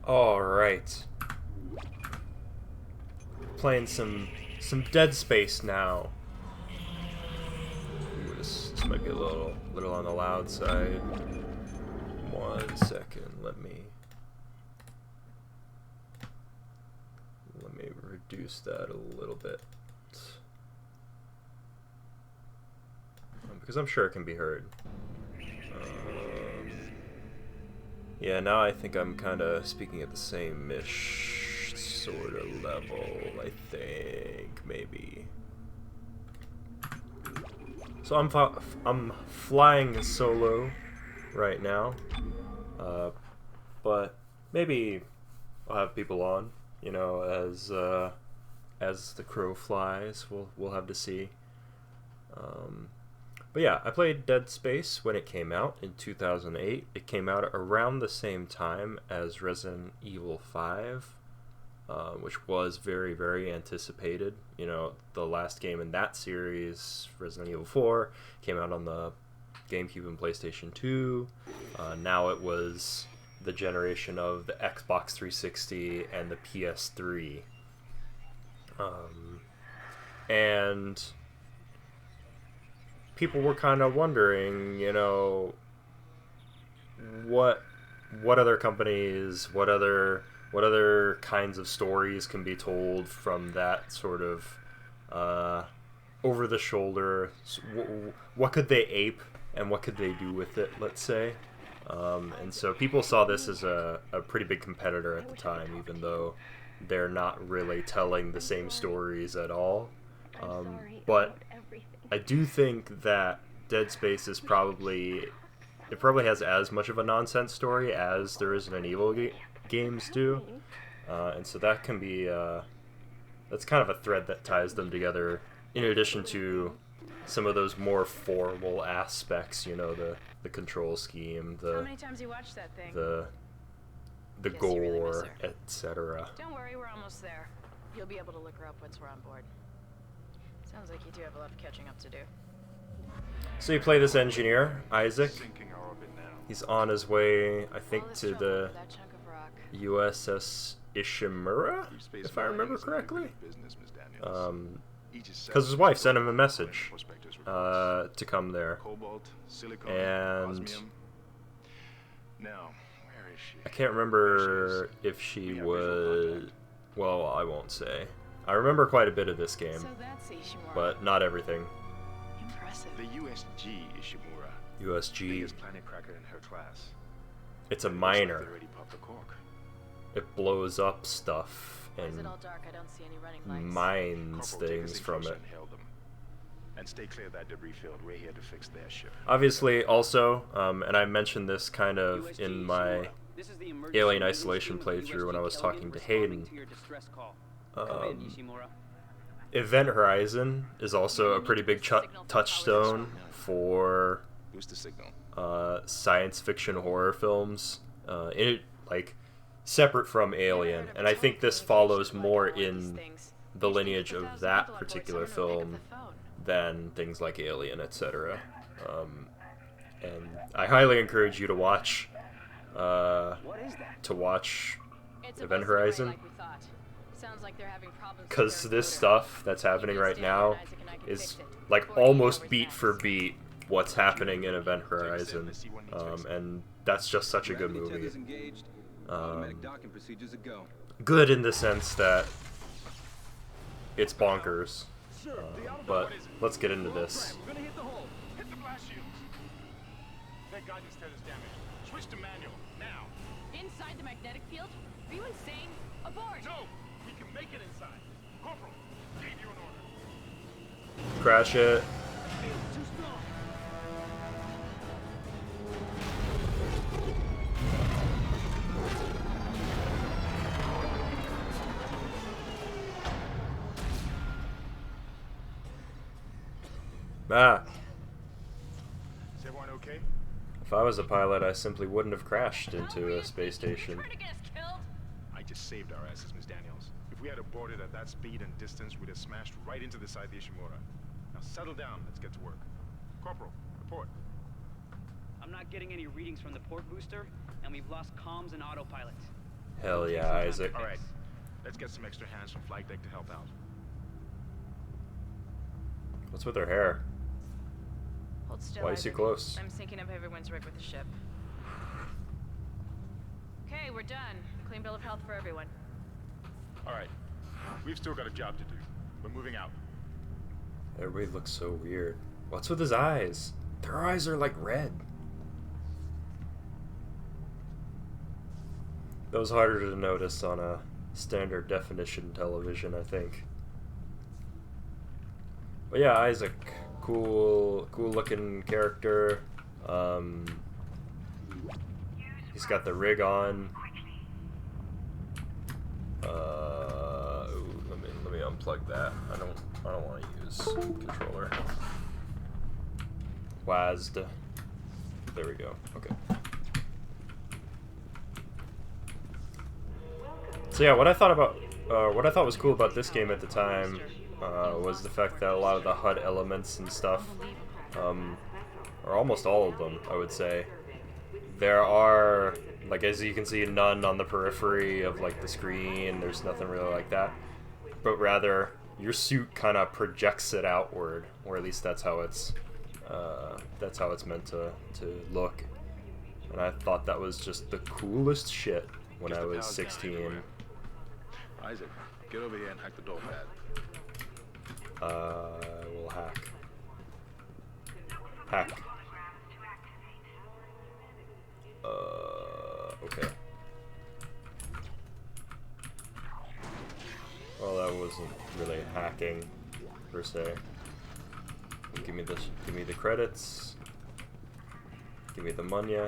All right, playing some Dead Space now. Ooh, this might be a little on the loud side. 1 second, let me reduce that a little bit, because I'm sure it can be heard. Yeah, now I think I'm kind of speaking at the same-ish sort of level, I think, maybe. So I'm flying solo right now, but maybe I'll have people on, you know, as the crow flies. We'll have to see. But yeah, I played Dead Space when it came out in 2008. It came out around the same time as Resident Evil 5, which was very, very anticipated. You know, the last game in that series, Resident Evil 4, came out on the GameCube and PlayStation 2. Now it was the generation of the Xbox 360 and the PS3. And people were kind of wondering, you know, what other companies, what other kinds of stories can be told from that sort of over the shoulder. What could they ape and what could they do with it, let's say. And so people saw this as a pretty big competitor at the time, even though they're not really telling the same stories at all. But I do think that Dead Space is probably has as much of a nonsense story as the Resident Evil games do, and so that can be that's kind of a thread that ties them together. In addition to some of those more formal aspects, you know, the control scheme, How many times you watched that thing? the Guess you really miss gore, her. etc. Don't worry, we're almost there. You'll be able to look her up once we're on board. Sounds like you do have a lot of catching up to do. So you play this engineer, Isaac. Sinking our orbit now. He's on his way, I All think, this to trouble the over that chunk of rock. USS Ishimura, Deep space if I remember mining is a correctly. lucrative business, Ms. Daniels. Because his wife sent him a message Prospectors reports. to come there. Cobalt, silicon, And osmium. Now, where is she? I can't remember if she was... Well, I won't say. I remember quite a bit of this game, So that's Ishimura. but not everything. Impressive. The USG Ishimura. USG, Biggest planet cracker in her class. it's a It looks like miner. they already popped the cork. It blows up stuff Why is it and all dark? I don't see any running lights. mines Corporal, take us things in from closer it. and hail them. And stay clear of that debris field. We're here to fix their ship. Obviously, also, and I mentioned this kind of in my Alien Isolation playthrough when I was talking to Hayden. Event Horizon is also a pretty big touchstone for Boost the signal. science fiction horror films, like separate from Alien, and I think this follows more in the lineage of that particular film than things like Alien, etc. And I highly encourage you to watch Event Horizon, because this stuff that's happening right now is like almost beat for beat what's happening in Event Horizon, and that's just such a good movie. Good in the sense that it's bonkers, but let's get into this. We're gonna hit the hole. Hit the blast shields. Their guidance status damaged. Switch to manual now. Inside the magnetic field? Are you insane? Abort! No, we can make it inside. Corporal, gave you an order. Crash it. Too strong. Ah, Is everyone okay? if I was a pilot, I simply wouldn't have crashed into a space station. I just saved our asses, Miss Daniels. If we had aborted at that speed and distance, we'd have smashed right into the side of the Ishimura. Now settle down. Let's get to work. Corporal, report. I'm not getting any readings from the port booster, and we've lost comms and autopilot. Hell yeah, Isaac. All right, let's get some extra hands from flight deck to help out. What's with her hair? Hold still, Why is she Isaac. close? I'm syncing up everyone's rig with the ship. Okay, we're done. Clean bill of health for everyone. All right, we've still got a job to do. We're moving out. Everybody looks so weird. What's with his eyes? Their eyes are like red. That was harder to notice on a standard definition television, I think. But yeah, Isaac, cool looking character. He's got the rig on. Ooh, let me unplug that. I don't want to use controller. WASD. There we go. Okay. So yeah, what I thought was cool about this game at the time was the fact that a lot of the HUD elements and stuff, or almost all of them, I would say, there are, like, as you can see, none on the periphery of like the screen. There's nothing really like that, but rather your suit kind of projects it outward, or at least that's how it's meant to look. And I thought that was just the coolest shit when I was 16. Isaac, get over here and hack the door pad. We'll hack. Hack. Okay. Well, that wasn't really hacking, per se. Give me this. Give me the credits. Give me the money.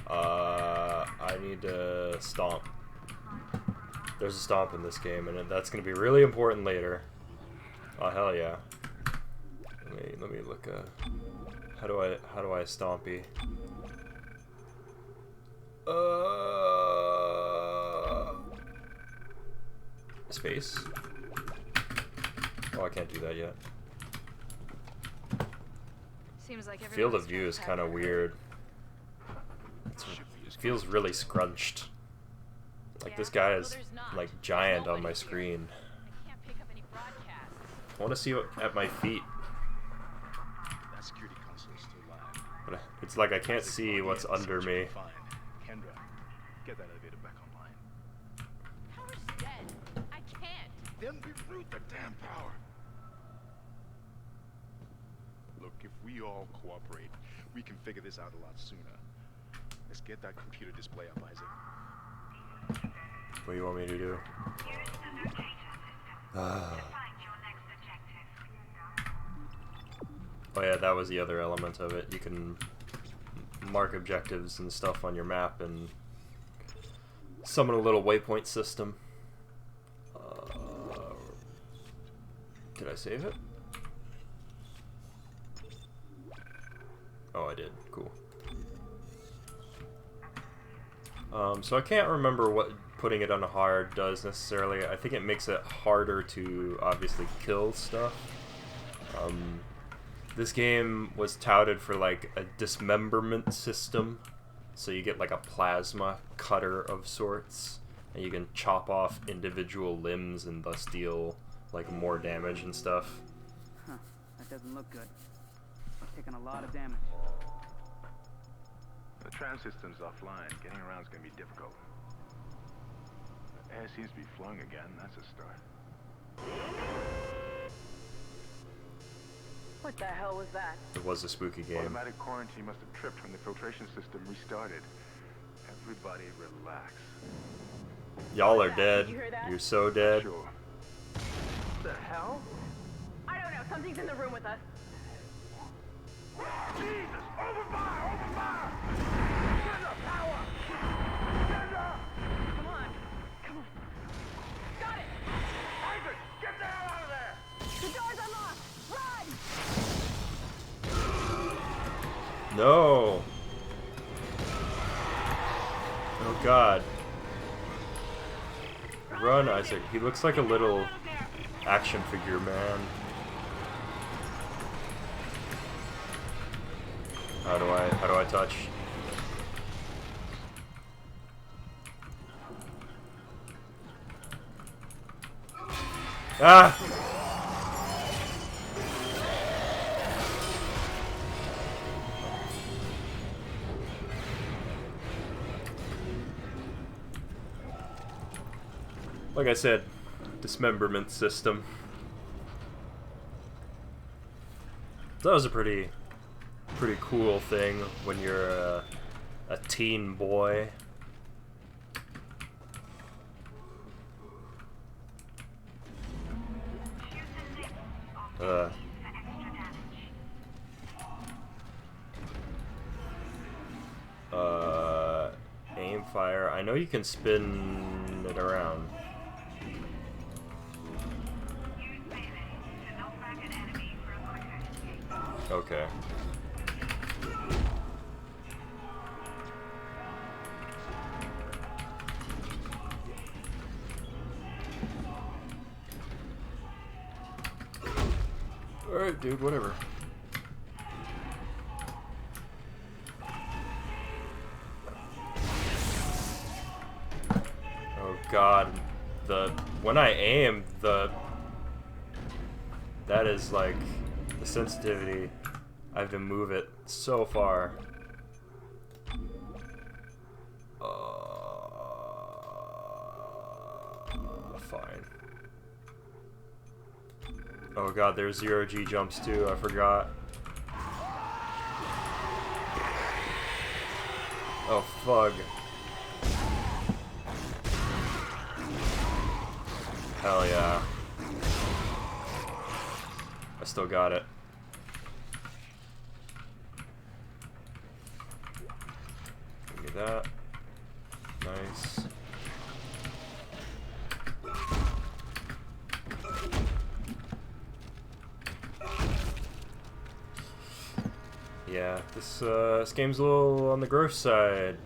I need to stomp. There's a stomp in this game, and that's going to be really important later. Oh hell yeah! Let me look. How do I stompy? Space. Oh, I can't do that yet. Seems like Field of view is kind of weird. It feels really scrunched. Like this guy is like giant on my screen. I want to see what at my feet. That security console is still live. But it's like I can't see what's under me. Kendra, get that elevator back online. Power's dead. I can't. Then reroute the damn power. Look, if we all cooperate, we can figure this out a lot sooner. Let's get that computer display up, Isaac. What do you want me to do? Oh yeah, that was the other element of it. You can mark objectives and stuff on your map and summon a little waypoint system. Did I save it? Oh, I did. Cool. So I can't remember what putting it on hard does necessarily. I think it makes it harder to obviously kill stuff. This game was touted for like a dismemberment system, so you get like a plasma cutter of sorts, and you can chop off individual limbs and thus deal like more damage and stuff. Huh, that doesn't look good. I've taken a lot of damage. The tram system's offline. Getting around is going to be difficult. The air seems to be flowing again. That's a start. What the hell was that? It was a spooky game. Automatic quarantine must have tripped when the filtration system restarted. Everybody relax. Y'all are dead. Did you hear that? You're so dead. Sure. The hell? I don't know. Something's in the room with us. Jesus! Open fire! Open fire! Get the power! Get up! Come on. Come on. Got it. Isaac! Get the hell out of there! The door's unlocked. Run! No. Oh God. Run, Isaac. He looks like a little action figure man. How do I touch? Ah! Like I said, dismemberment system. That was a pretty cool thing when you're a teen boy. Aim fire. I know you can spin it around. Okay. Alright, dude, whatever. Oh god, when I aim, that is like the sensitivity. I have to move it so far. Fine. Oh god, there's 0G jumps too, I forgot. Oh fug. Hell yeah. I still got it. Give me that. Nice. Yeah, this game's a little on the gross side.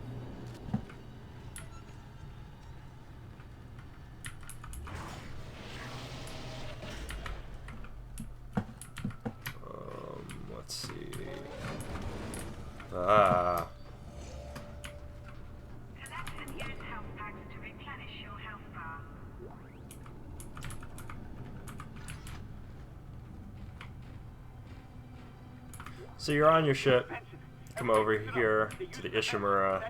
Let's see. Ah. So you're on your ship. Come over here to the Ishimura.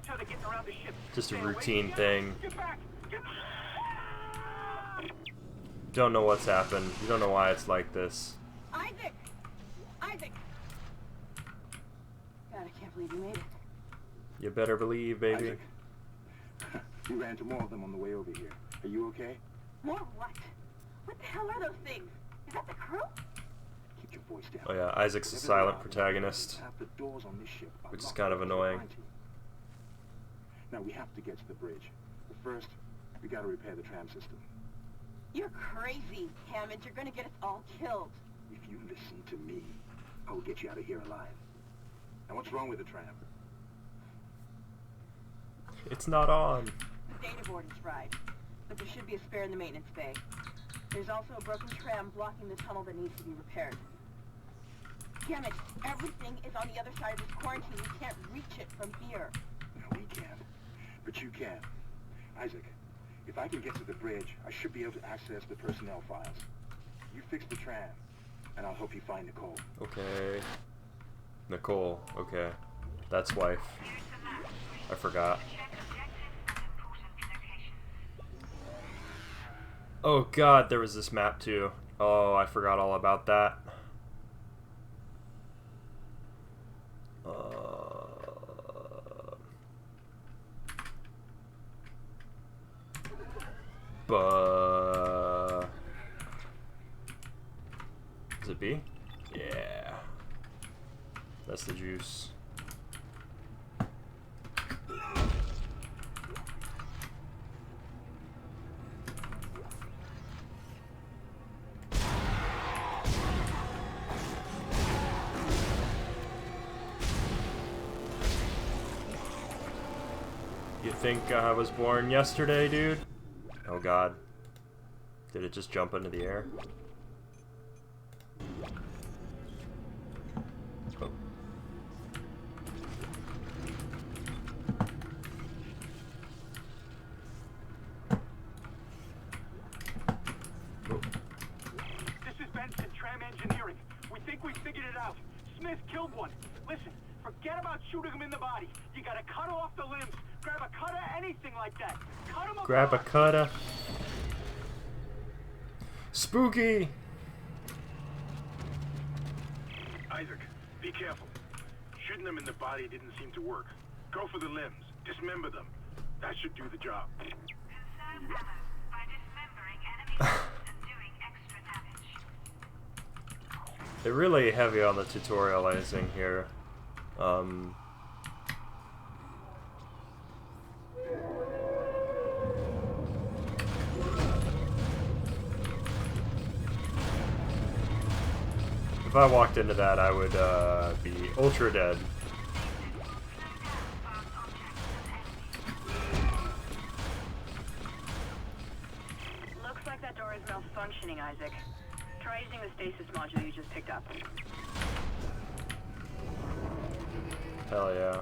Just a routine thing. Don't know what's happened. You don't know why it's like this. Isaac! Isaac! God, I can't believe you made it. You better believe, baby. Isaac, you ran into more of them on the way over here. Are you okay? More what? What the hell are those things? Is that the crew? Keep your voice down. Oh yeah, Isaac's a silent protagonist, Half the doors on this ship are which is locked kind of up. annoying. Now we have to get to the bridge. But first, we gotta repair the tram system. You're crazy, Hammond. You're gonna get us all killed. If you listen to me, I will get you out of here alive. Now what's wrong with the tram? It's not on. The data board is fried, but there should be a spare in the maintenance bay. There's also a broken tram blocking the tunnel that needs to be repaired. Damn it, everything is on the other side of this quarantine. We can't reach it from here. No, we can't. But you can. Isaac, if I can get to the bridge, I should be able to access the personnel files. You fix the tram, and I'll help you find Nicole. Okay. Nicole, okay. That's wife. I forgot. Oh god, there was this map too. Oh, I forgot all about that. Is it B? Yeah. That's the juice. You think I was born yesterday, dude? Oh god. Did it just jump into the air? Oh. Oh. think we figured it out. Smith killed one. Listen, forget about shooting him in the body. You gotta cut off the limbs. Grab a cutter, anything like that. Cut him apart. Grab a cutter. Spooky! Isaac, be careful. Shooting them in the body didn't seem to work. Go for the limbs. Dismember them. That should do the job. Conserve ammo by dismembering enemy limbs and doing extra damage. They're really heavy on the tutorializing here. If I walked into that, I would be ultra dead. Looks like that door is malfunctioning, Isaac. Try using the stasis module you just picked up. Hell yeah.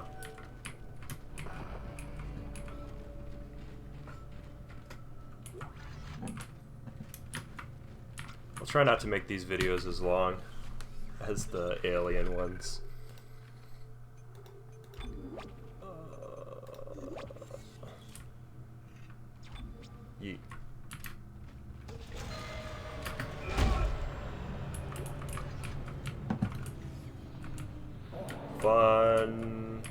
I'll try not to make these videos as long as the alien ones. Yeet. Fun.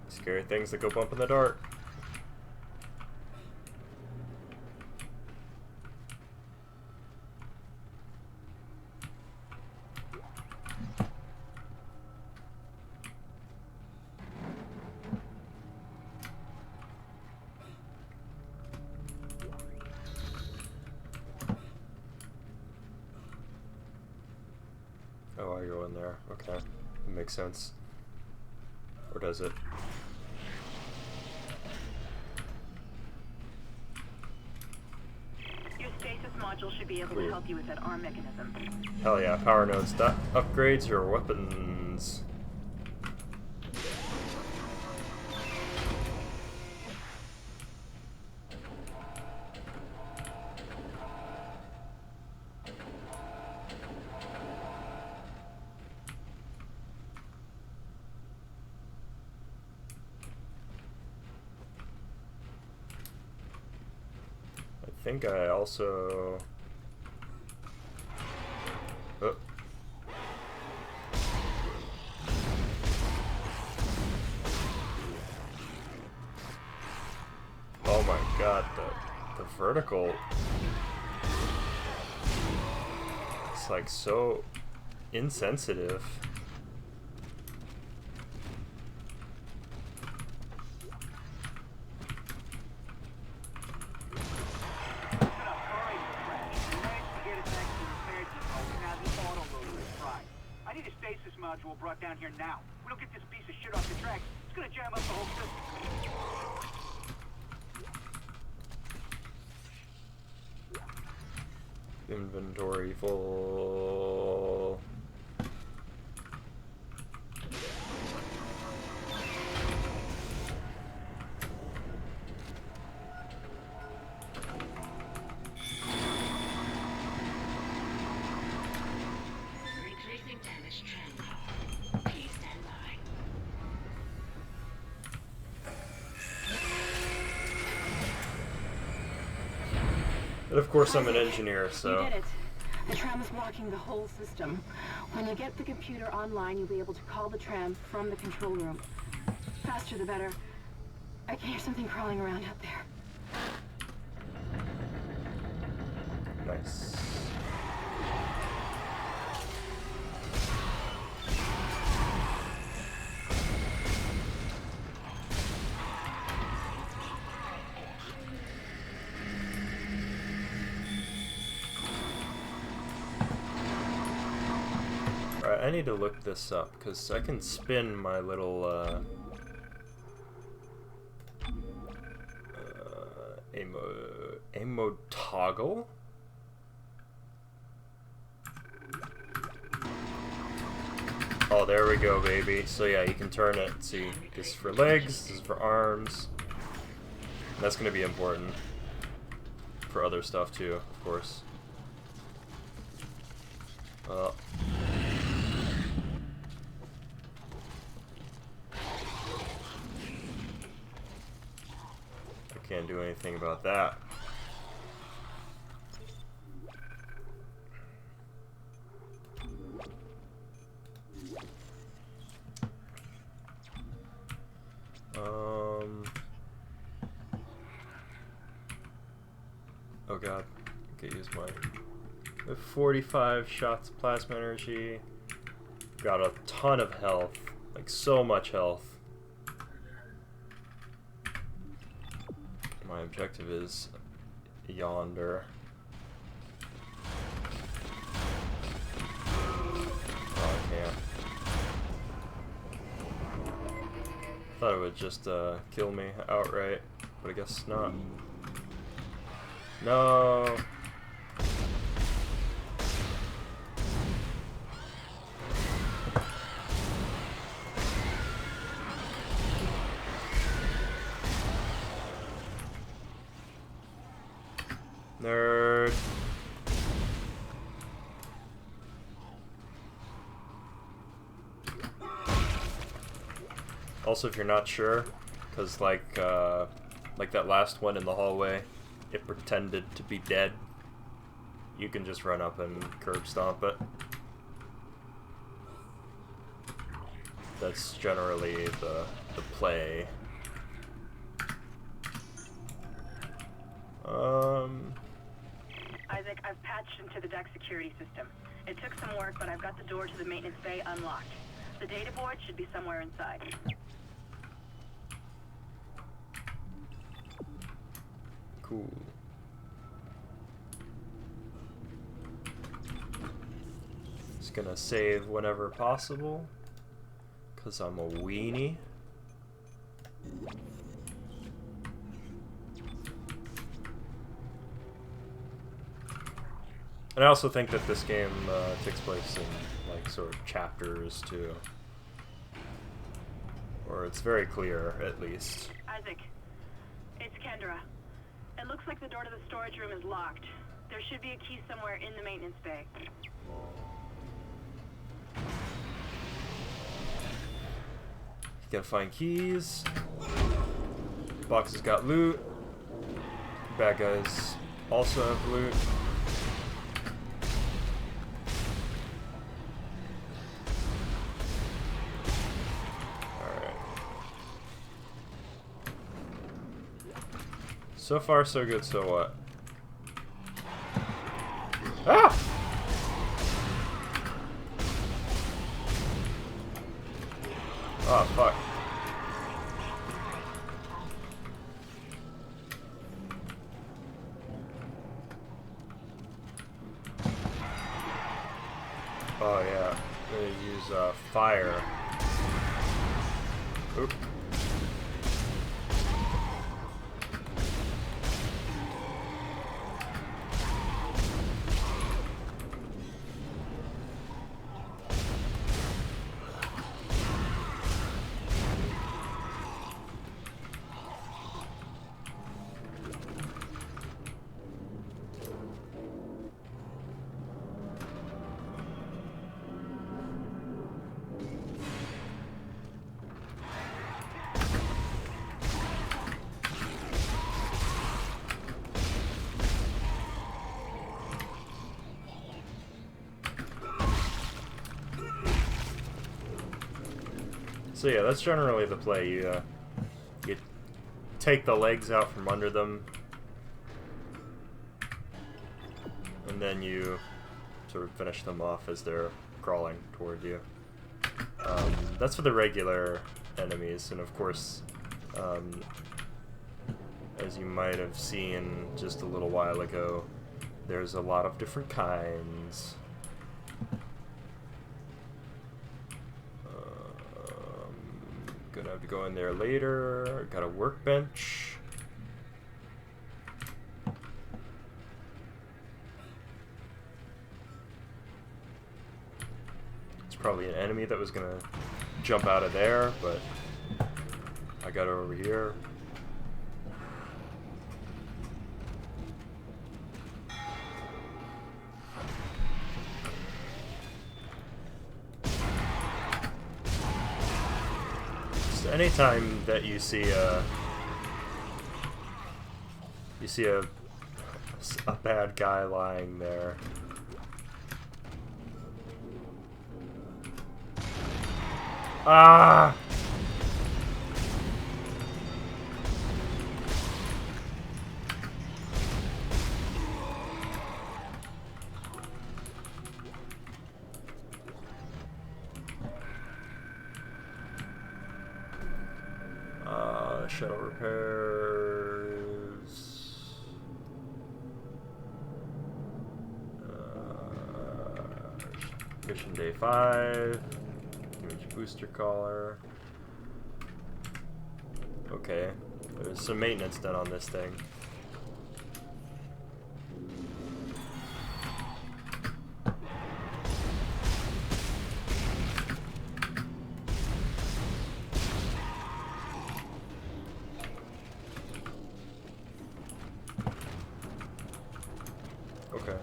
Scary things that go bump in the dark. Oh, I go in there. Okay. That makes sense. Or does it? Your stasis module should be able to help you with that arm mechanism. Hell yeah, power nodes. That upgrades your weapons. I think I also... Oh. Oh my god, the vertical... It's like so insensitive. Module brought down here now. We don't get this piece of shit off the tracks, it's gonna jam up the whole system. Inventory full. Retracing damaged trend. Please stand by. And of course I'm an engineer, so... You did it. The tram is blocking the whole system. When you get the computer online, you'll be able to call the tram from the control room. Faster the better. I can hear something crawling around out there. Nice. Alright, I need to look this up, because I can spin my little, ammo toggle? Oh, Oh, there we go, baby. So yeah, you can turn it. See, this is for legs, this is for arms. That's going to be important for other stuff too, of course. I can't do anything about that. Oh god, I could use my 45 shots of plasma energy. Got a ton of health, like so much health. My objective is yonder. Oh, I can't. Thought it would just kill me outright, but I guess not. No. Nerd. Also, if you're not sure, because like that last one in the hallway, it pretended to be dead. You can just run up and curb stomp it. That's generally the play. Isaac, I've patched into the deck security system. It took some work, but I've got the door to the maintenance bay unlocked. The data board should be somewhere inside. Cool. Just gonna save whenever possible, cause I'm a weenie. And I also think that this game takes place in like sort of chapters too, or it's very clear at least. Isaac, it's Kendra. It looks like the door to the storage room is locked. There should be a key somewhere in the maintenance bay. Gotta find keys. Box has got loot. Bad guys also have loot. Alright. So far, so good, so what? Ah! Oh, fuck. Oh, yeah. I'm gonna use fire. Oop. So yeah, that's generally the play. You take the legs out from under them, and then you sort of finish them off as they're crawling toward you. That's for the regular enemies, and of course, as you might have seen just a little while ago, there's a lot of different kinds. Gonna have to go in there later. Got a workbench. It's probably an enemy that was gonna jump out of there, but I got over here. Just anytime that you see a bad guy lying there. Ah! Shuttle repairs. Mission day 5. Image booster collar. Okay, there's some maintenance done on this thing. Okay.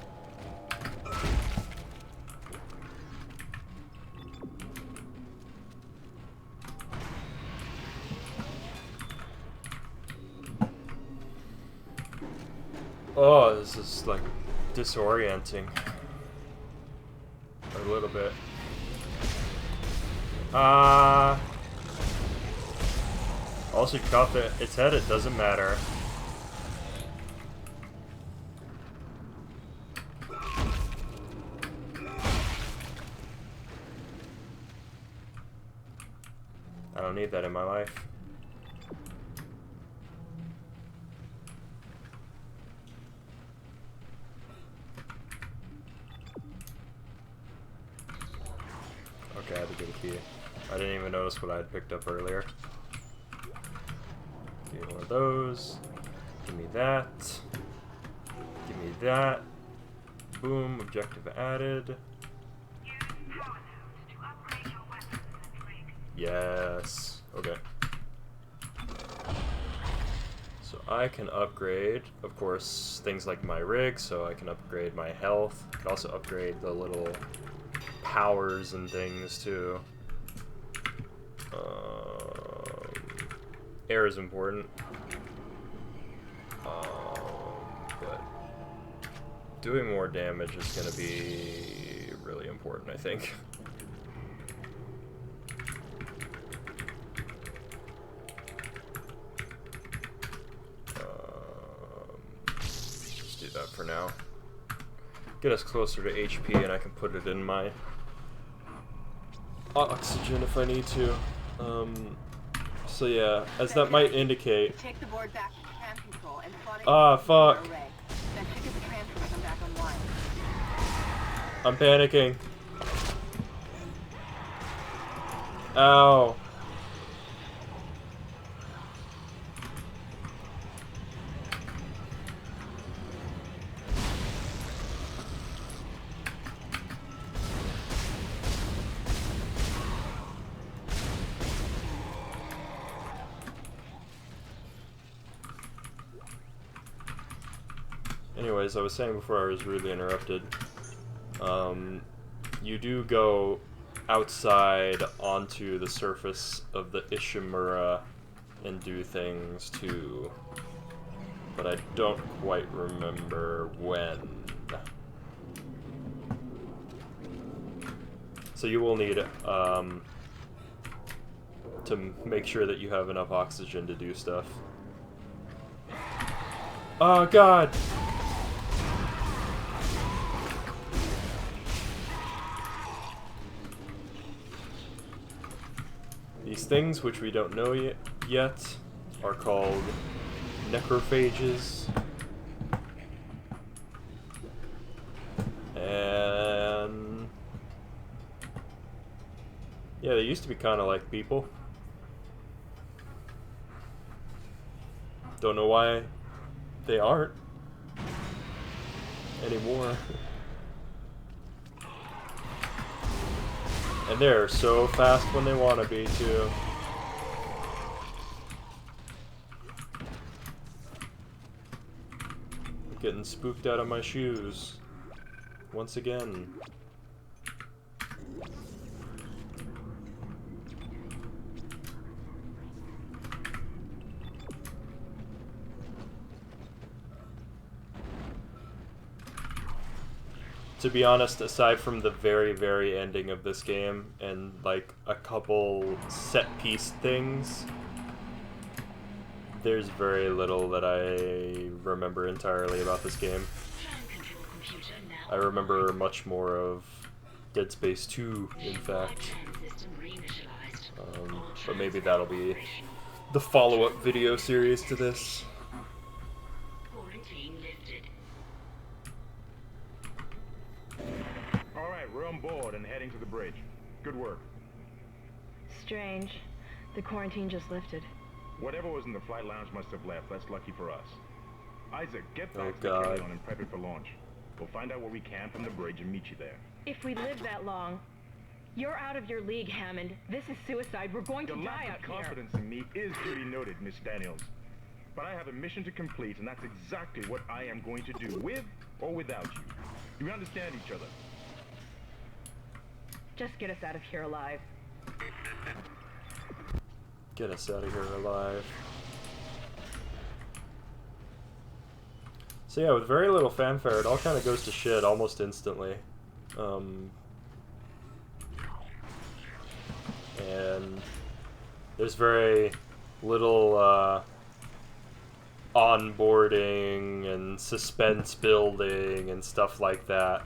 Oh, this is like disorienting a little bit. Also, you cut its head, it doesn't matter. I don't need that in my life. Okay, I had to get a key. I didn't even notice what I had picked up earlier. Give me one of those. Give me that. Give me that. Boom, objective added. Use power nodes to upgrade your weapons and rig. Yes. Okay. So I can upgrade, of course, things like my rig, so I can upgrade my health. I can also upgrade the little powers and things too. Air is important. But doing more damage is going to be really important, I think. Just do that for now. Get us closer to HP and I can put it in my oxygen if I need to. So yeah, as that might indicate. Take the board back to command control and plot it Ah, into the fuck. array. Then check if the transfers come back online. I'm panicking. Ow. Anyways, I was saying before I was rudely interrupted, you do go outside onto the surface of the Ishimura and do things too, but I don't quite remember when. So you will need to make sure that you have enough oxygen to do stuff. Oh god! These things, which we don't know yet, are called necrophages. And yeah, they used to be kind of like people. Don't know why they aren't anymore. And they're so fast when they want to be, too. Getting spooked out of my shoes. Once again. To be honest, aside from the very, very ending of this game and like a couple set piece things, there's very little that I remember entirely about this game. I remember much more of Dead Space 2, in fact. But maybe that'll be the follow-up video series to this. Alright, we're on board and heading to the bridge. Good work. Strange. The quarantine just lifted. Whatever was in the flight lounge must have left. That's lucky for us. Isaac, get Oh, back to the God. carry-on and prep it for launch. We'll find out what we can from the bridge and meet you there. If we live that long, you're out of your league, Hammond. This is suicide. We're going to Your die lack out of here. confidence in me is duly noted, Miss Daniels. But I have a mission to complete, and that's exactly what I am going to do, with or without you. Do we understand each other? Just get us out of here alive. Get us out of here alive. So yeah, with very little fanfare, it all kind of goes to shit almost instantly. And there's very little onboarding and suspense building and stuff like that.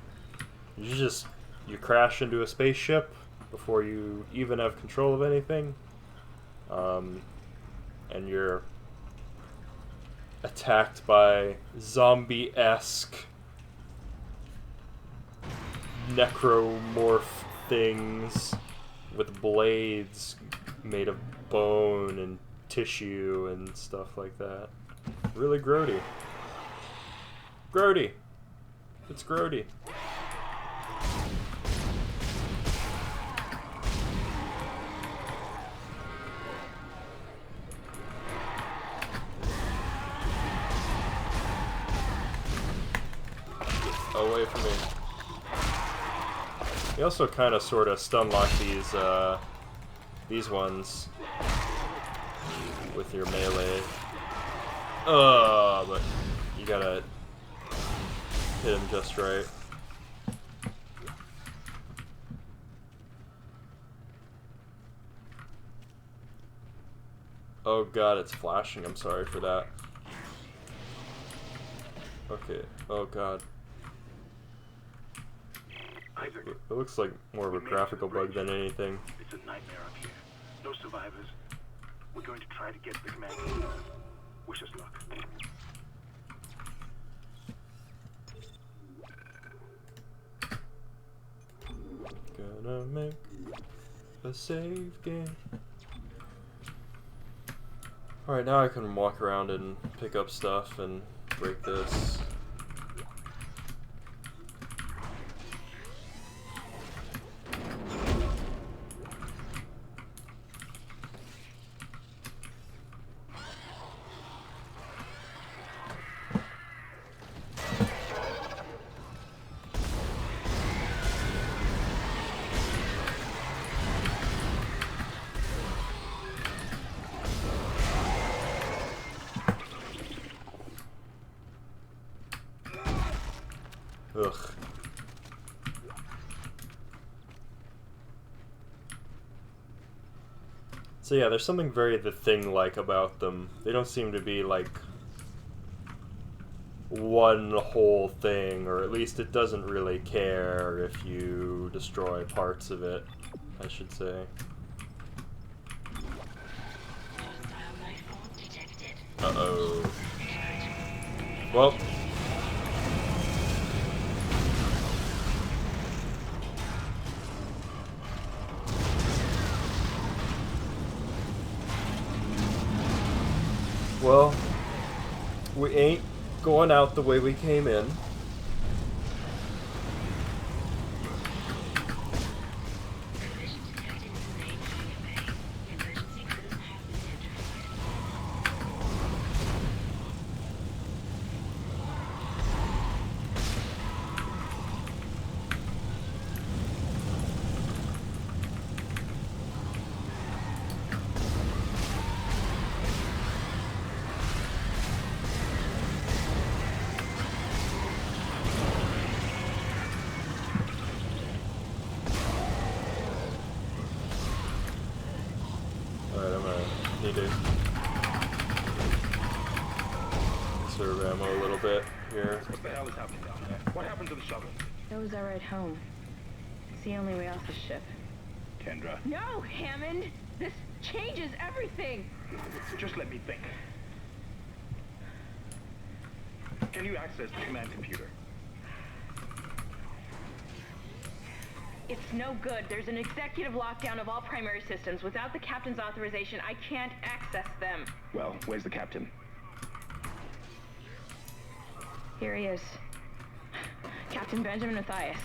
You crash into a spaceship before you even have control of anything. And you're attacked by zombie-esque necromorph things with blades made of bone and tissue and stuff like that. Really grody. Grody! It's grody. Away from me. You also kind of sort of stun lock these ones with your melee. But you gotta hit him just right. Oh god, it's flashing. I'm sorry for that. Okay. Oh god. Isaac, It looks like more of a graphical bug than anything. it's a nightmare up here. No survivors. We're going to try to get the command. Wish us luck. Gonna make a save game. Alright, now I can walk around and pick up stuff and break this. Ugh. So yeah, there's something very The Thing-like about them. They don't seem to be like one whole thing, or at least it doesn't really care if you destroy parts of it, I should say. Uh-oh. Well. Well, we ain't going out the way we came in. need to conserve ammo a little bit here. What the hell is happening down there? What happened to the shuttle? That was our ride home. It's the only way off the ship. Kendra, No, Hammond! This changes everything! just let me think. Can you access the command computer? It's no good. There's an executive lockdown of all primary systems. Without the captain's authorization, I can't access them. Well, where's the captain? Here he is. Captain Benjamin Mathias.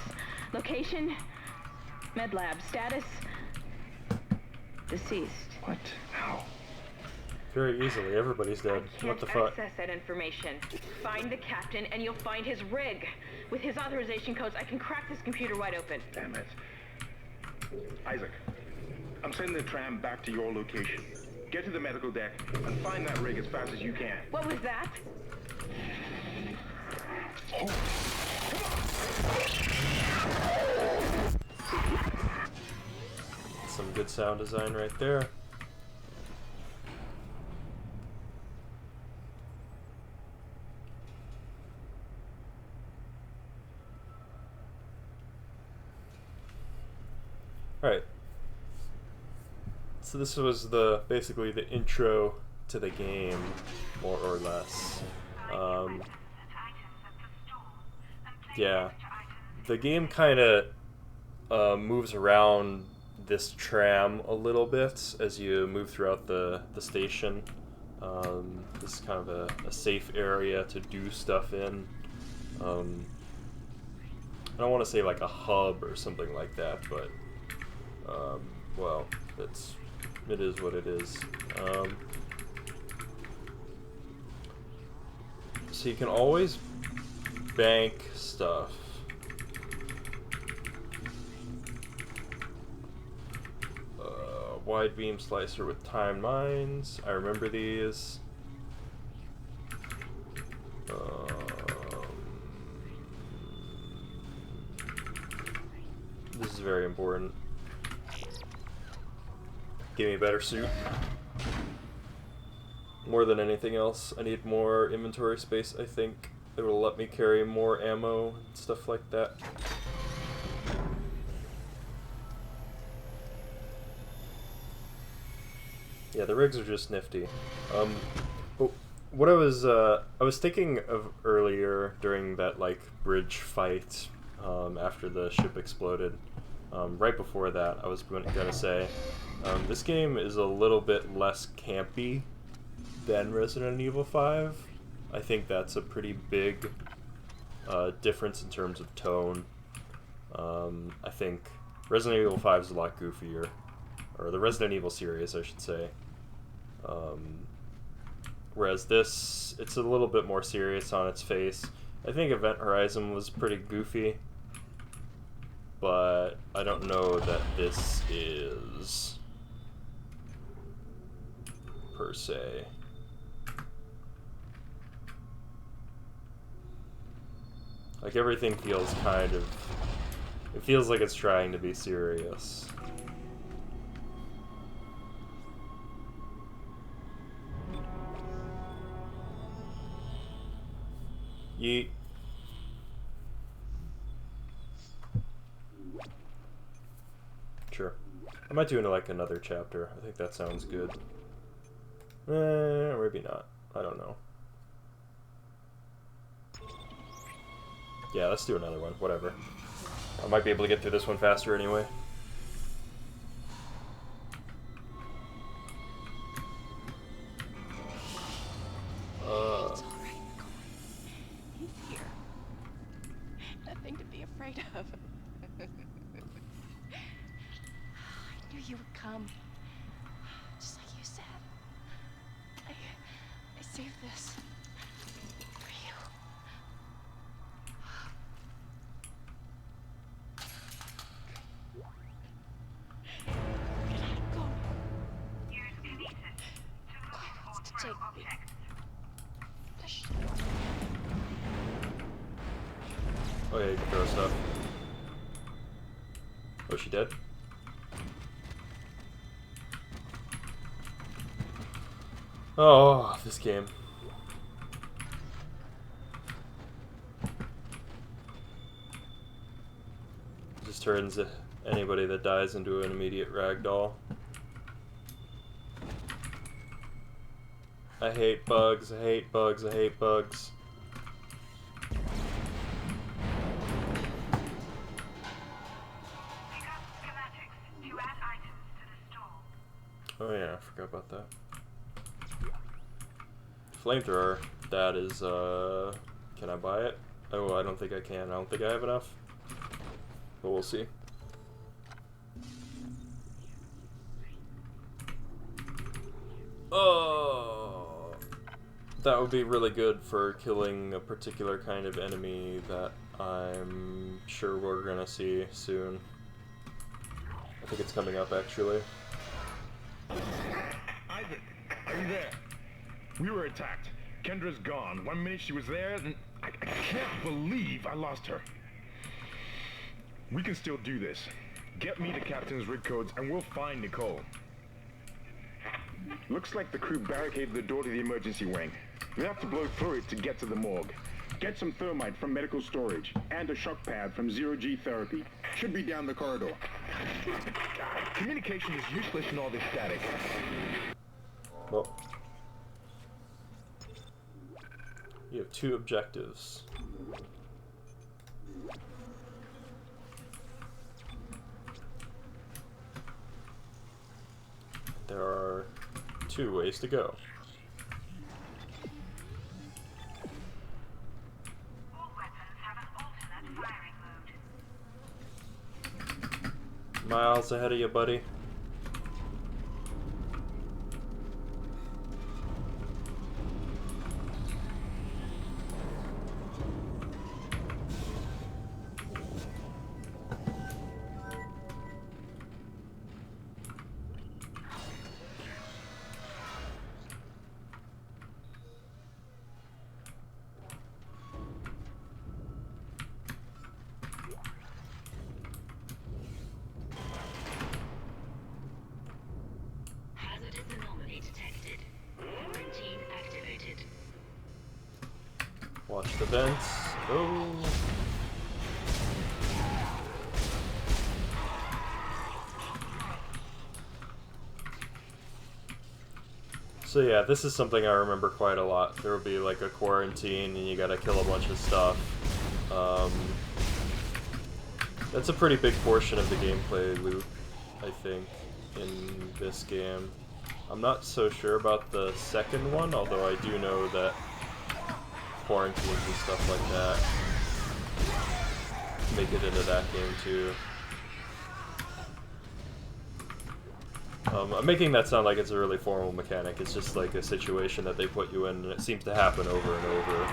Location? Med lab. Status? Deceased. What? How? Very easily, everybody's dead. I What can't the fuck? access that information. Find the captain and you'll find his rig. With his authorization codes, I can crack this computer wide open. Damn it. Isaac, I'm sending the tram back to your location. Get to the medical deck and find that rig as fast as you can. What was that? Some good sound design right there. Alright. So this was basically the intro to the game, more or less. Yeah. The game kind of moves around this tram a little bit as you move throughout the station. This is kind of a safe area to do stuff in. I don't want to say like a hub or something like that, but well, it is what it is. So you can always bank stuff. Wide beam slicer with time mines. I remember these. This is very important. Give me a better suit. More than anything else, I need more inventory space, I think. It will let me carry more ammo and stuff like that. Yeah, the rigs are just nifty. What I was thinking of earlier during that like bridge fight after the ship exploded. Right before that, I was gonna say this game is a little bit less campy than Resident Evil 5. I think that's a pretty big difference in terms of tone. I think Resident Evil 5 is a lot goofier, or the Resident Evil series, I should say. Whereas this, it's a little bit more serious on its face. I think Event Horizon was pretty goofy, but I don't know that this is, per se. Like, everything feels kind of, it feels like it's trying to be serious. Yeet. Sure. I might do like another chapter. I think that sounds good. Maybe not. I don't know. Yeah, let's do another one. Whatever. I might be able to get through this one faster anyway. It's all right, Corey. He's here. Nothing to be afraid of. I knew you would come. Just like you said. I saved this for you. Where did I go? Use kinesis to move Quiet, or to throw take me. objects. Shh. Oh yeah, you can throw stuff. Oh, is she dead? Oh, this game. Just turns anybody that dies into an immediate ragdoll. I hate bugs, I hate bugs, I hate bugs. Pick up schematics to add items to the store. Oh yeah, I forgot about that. Flamethrower. That is, can I buy it? Oh, I don't think I can. I don't think I have enough. But we'll see. Oh, that would be really good for killing a particular kind of enemy that I'm sure we're gonna see soon. I think it's coming up, actually. Isaac, are you there? We were attacked. Kendra's gone. 1 minute she was there, and I can't believe I lost her. We can still do this. Get me the captain's rig codes, and we'll find Nicole. Looks like the crew barricaded the door to the emergency wing. We have to blow through it to get to the morgue. Get some thermite from medical storage, and a shock pad from zero-G therapy. Should be down the corridor. Communication is useless in all this static. Well, you have 2 objectives. There are 2 ways to go. All weapons have an alternate firing mode. Miles ahead of you, buddy. Hazardous anomaly detected. Quarantine activated. Watch the vents. Oh. So yeah, this is something I remember quite a lot. There will be like a quarantine and you gotta kill a bunch of stuff. That's a pretty big portion of the gameplay loop, I think, in this game. I'm not so sure about the second one, although I do know that quarantines and stuff like that make it into that game too. I'm making that sound like it's a really formal mechanic. It's just like a situation that they put you in, and it seems to happen over and over.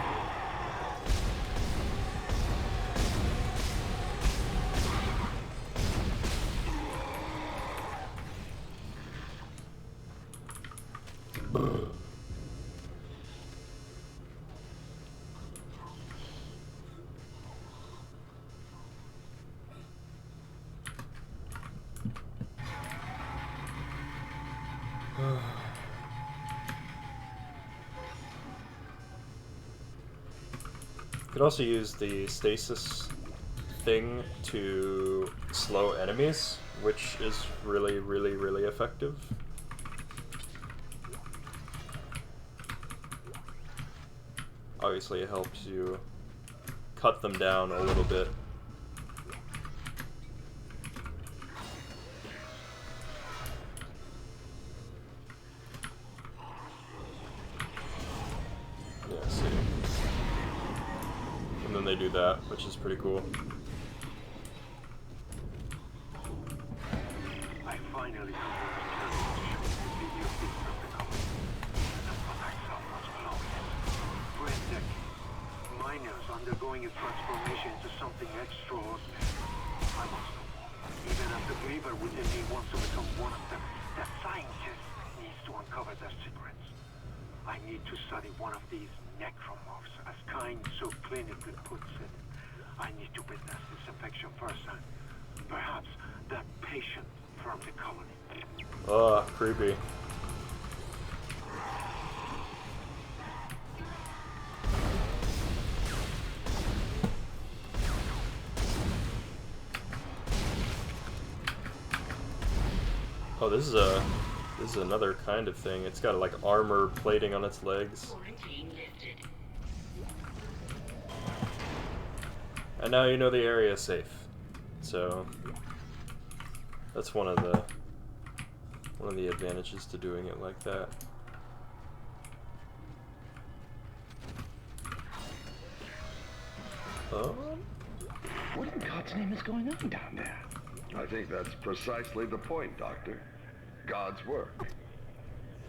You could also use the stasis thing to slow enemies, which is really, really, really effective. Obviously, it helps you cut them down a little bit. Yeah, see. And then they do that, which is pretty cool. I finally convinced Terry to show me the video feed from the company. That's what I saw was glorious. Breathtaking. Miners undergoing a transformation into something extraordinary. I must know more. Even as the believer within me wants to become one of them, that scientist needs to uncover their secrets. I need to study one of these necromorphs, as Kind so clinically puts it. I need to witness this infection firsthand. Perhaps that patient from the colony. Ugh, creepy. Oh, this is another kind of thing. It's got like armor plating on its legs. Quarantine lifted. And now you know the area is safe. So that's one of the advantages to doing it like that. What in God's name is going on down there? I think that's precisely the point, Doctor. God's work.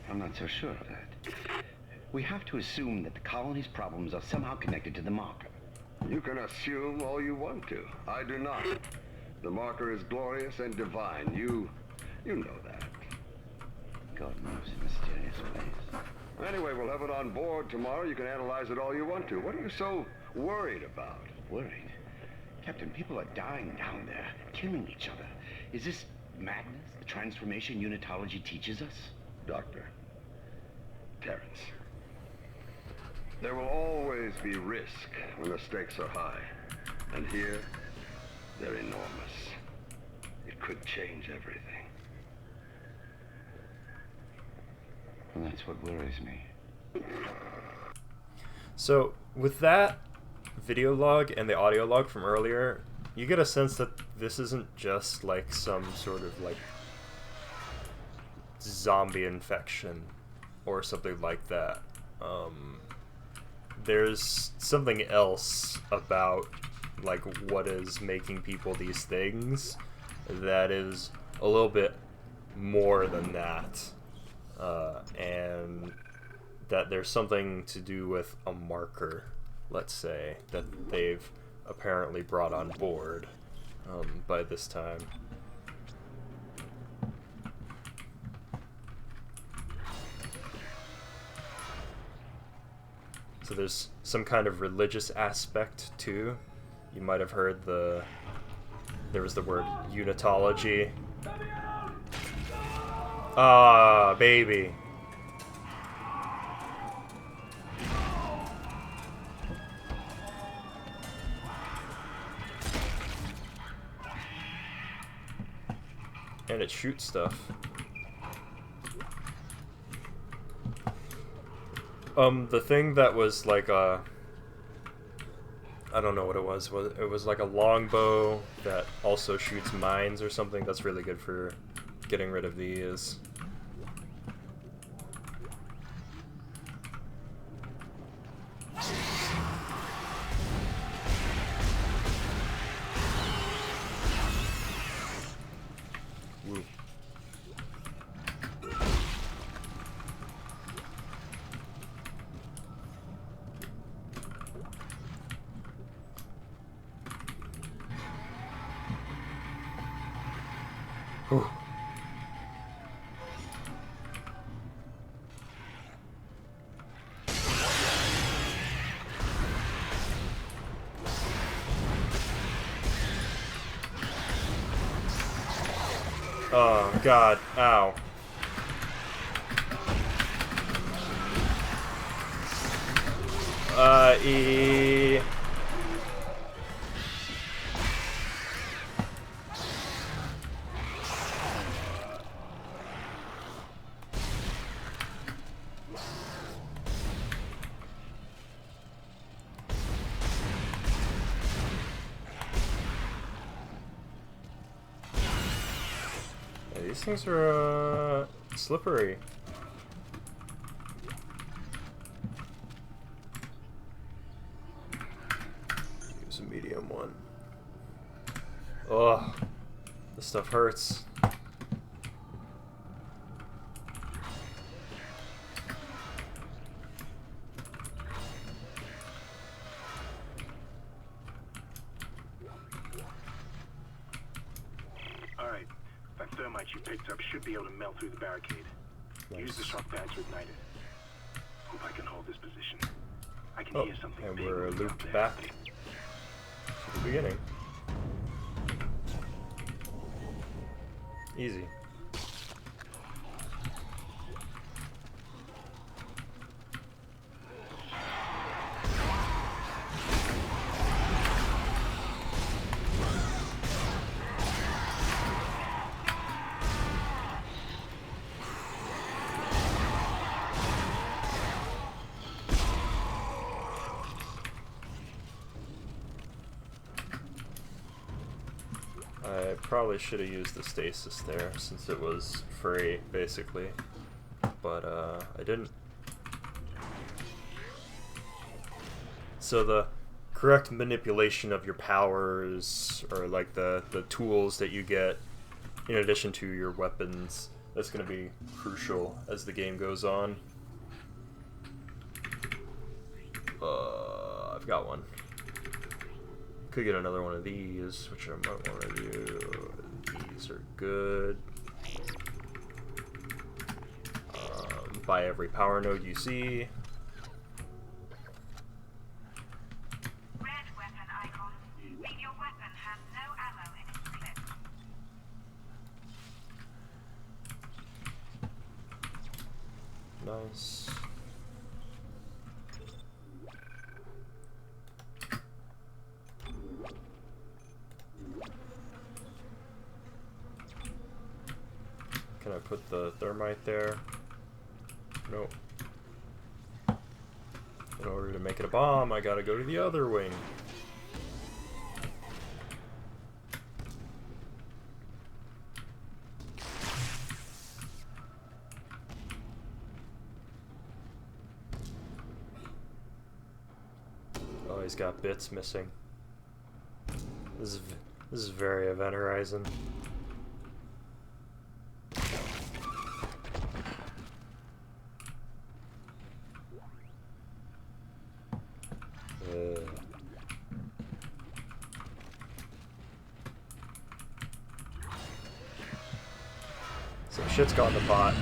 I'm not so sure of that. We have to assume that the colony's problems are somehow connected to the marker. You can assume all you want to. I do not. The marker is glorious and divine. You know that. God moves in mysterious ways. Anyway, we'll have it on board tomorrow. You can analyze it all you want to. What are you so worried about? Worried? Captain, people are dying down there, killing each other. Is this madness the transformation unitology teaches us? Doctor. Terrence. There will always be risk when the stakes are high. And here, they're enormous. It could change everything. And that's what worries me. So with that video log and the audio log from earlier, you get a sense that this isn't just like some sort of like zombie infection or something like that. There's something else about like what is making people these things that is a little bit more than that, and that there's something to do with a marker, let's say, that they've apparently brought on board by this time. So there's some kind of religious aspect too. You might have heard there was the word unitology. Ah, baby. And it shoots stuff. The thing that was like I don't know what it was. It was like a longbow that also shoots mines or something. That's really good for getting rid of these. Woo. Whew. Oh God, ow. These things are slippery. Use a medium one. Ugh, this stuff hurts. Alright, that thermite you picked up should be able to melt through the barricade. Nice. Use the shock pad to ignite it. Hope I can hold this position. I can hear something And big we're moving out looped there. back to the beginning. Easy. I probably should have used the stasis there since it was free, basically. But I didn't. So the correct manipulation of your powers, or like the tools that you get in addition to your weapons, that's going to be crucial as the game goes on. I've got one. Could get another one of these, which I might want to do. These are good. Buy every power node you see. Red weapon icon. Mean your weapon has no ammo in its clip. Nice. Can I put the thermite there? Nope. In order to make it a bomb, I gotta go to the other wing. Oh, he's got bits missing. This is very Event Horizon. Some shit's gone to pot.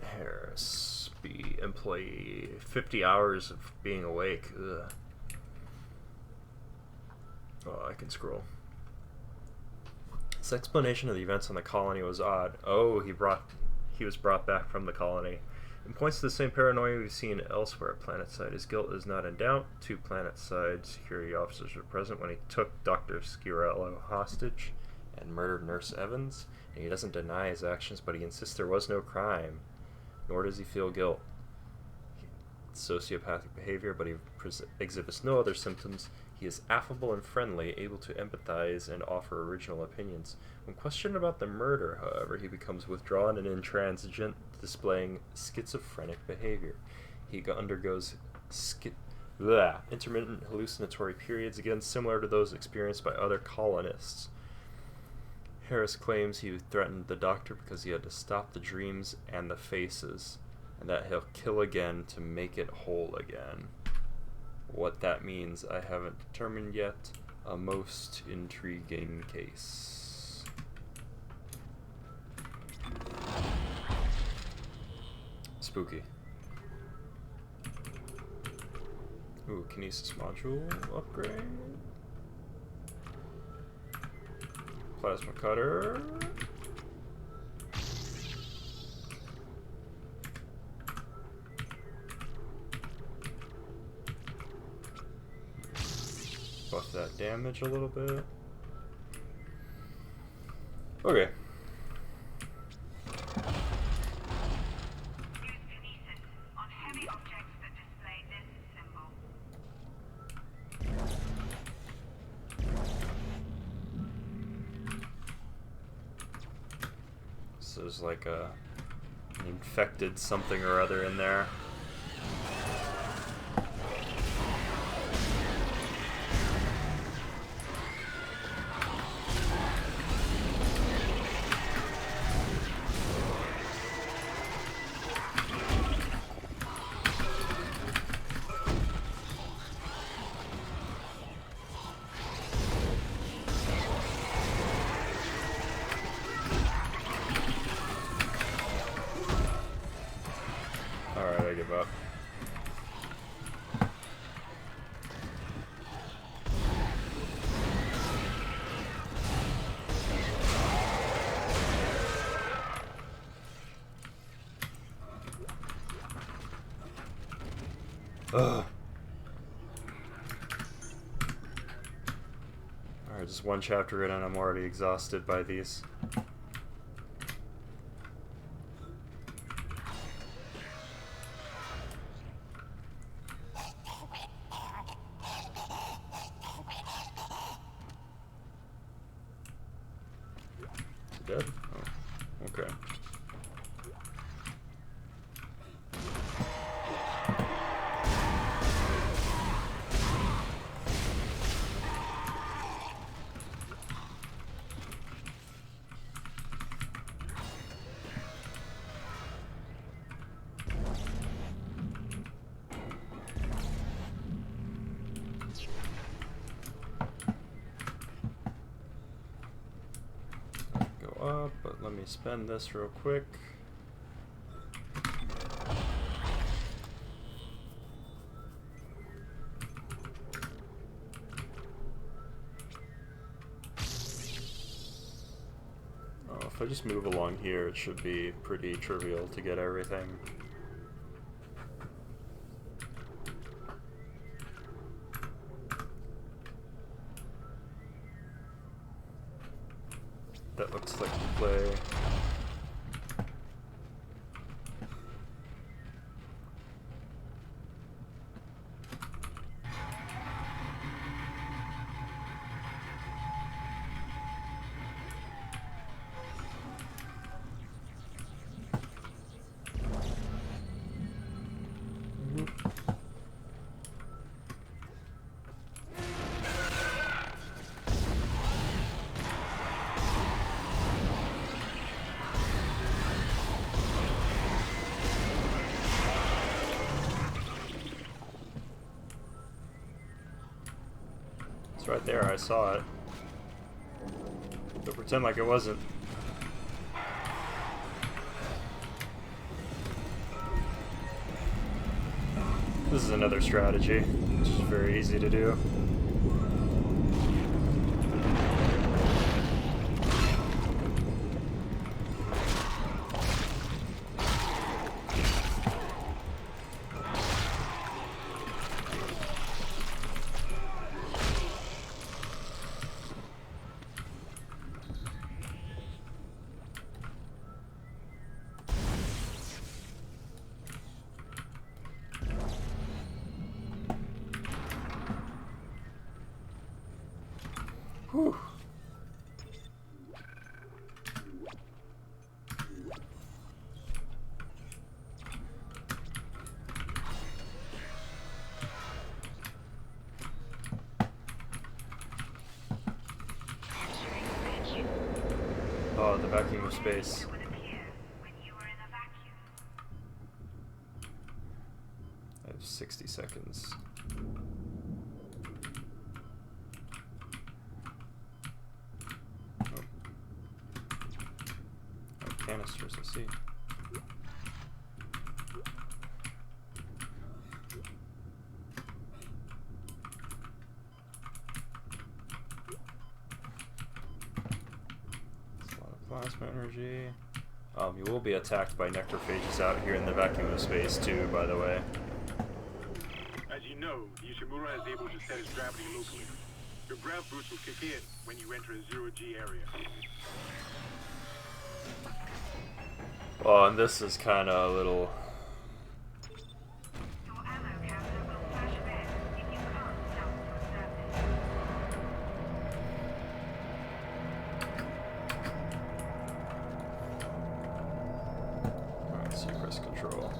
Harris, be employee, 50 hours of being awake. Ugh. Oh, I can scroll. His explanation of the events on the colony was odd. Oh, he was brought back from the colony. And points to the same paranoia we've seen elsewhere at Planetside. His guilt is not in doubt. 2 Planetside security officers were present when he took Dr. Scirello hostage and murdered Nurse Evans. And he doesn't deny his actions, but he insists there was no crime. Nor does he feel guilt. Sociopathic behavior, but he exhibits no other symptoms. He is affable and friendly, able to empathize and offer original opinions. When questioned about the murder, however, he becomes withdrawn and intransigent, displaying schizophrenic behavior. He undergoes intermittent hallucinatory periods, again similar to those experienced by other colonists. Harris claims he threatened the doctor because he had to stop the dreams and the faces, and that he'll kill again to make it whole again. What that means, I haven't determined yet. A most intriguing case. Spooky. Ooh, kinesis module upgrade. Plasma cutter. Buff that damage a little bit. Okay. Use kinesis on heavy objects that display this symbol. So there's like an infected something or other in there. Alright, I give up. Ugh. Alright, just one chapter in and I'm already exhausted by these. Is it dead? Oh, okay. Up, but let me spend this real quick. Oh, if I just move along here, it should be pretty trivial to get everything. That looks like the play. It's right there, I saw it. Don't pretend like it wasn't. This is another strategy, which is very easy to do. Whew. Oh, the vacuum of space. I have 60 seconds. Canisters, I see. That's a lot of plasma energy. You will be attacked by necrophages out here in the vacuum of space too, by the way. As you know, the Ishimura is able to set its gravity locally. Your grav boost will kick in when you enter a zero-G area. Oh, and this is kind of a little... Alright, so you press control.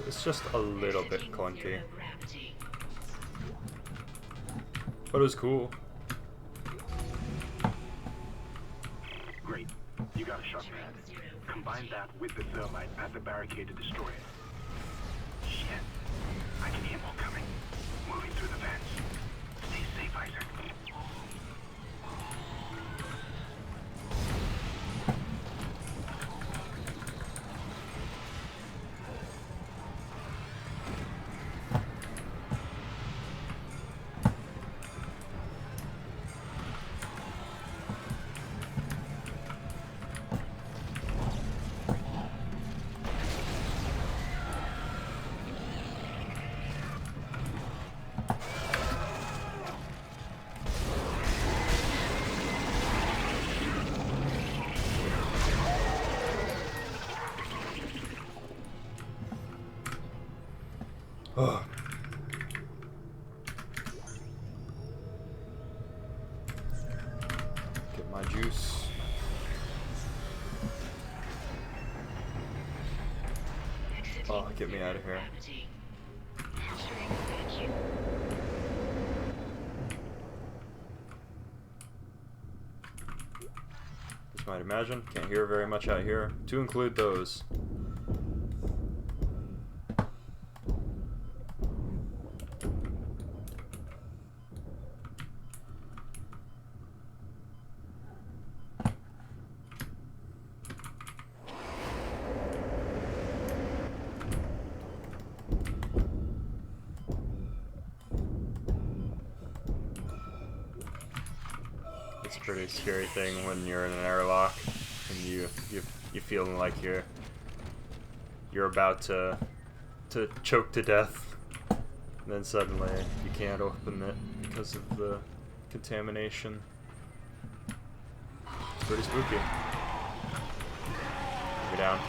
It's just a little bit clunky. But it was cool. Great. You got a shot pad. Combine that with the thermite at the barricade to destroy it. Shit. I can hear more coming. Moving through the vents. Stay safe, Isaac. Oh. Get my juice. Oh, get me out of here. Just might imagine. Can't hear very much out here. To include those. It's a pretty scary thing when you're in an airlock and you feeling like you're about to choke to death, and then suddenly you can't open it because of the contamination. It's pretty spooky. Go down.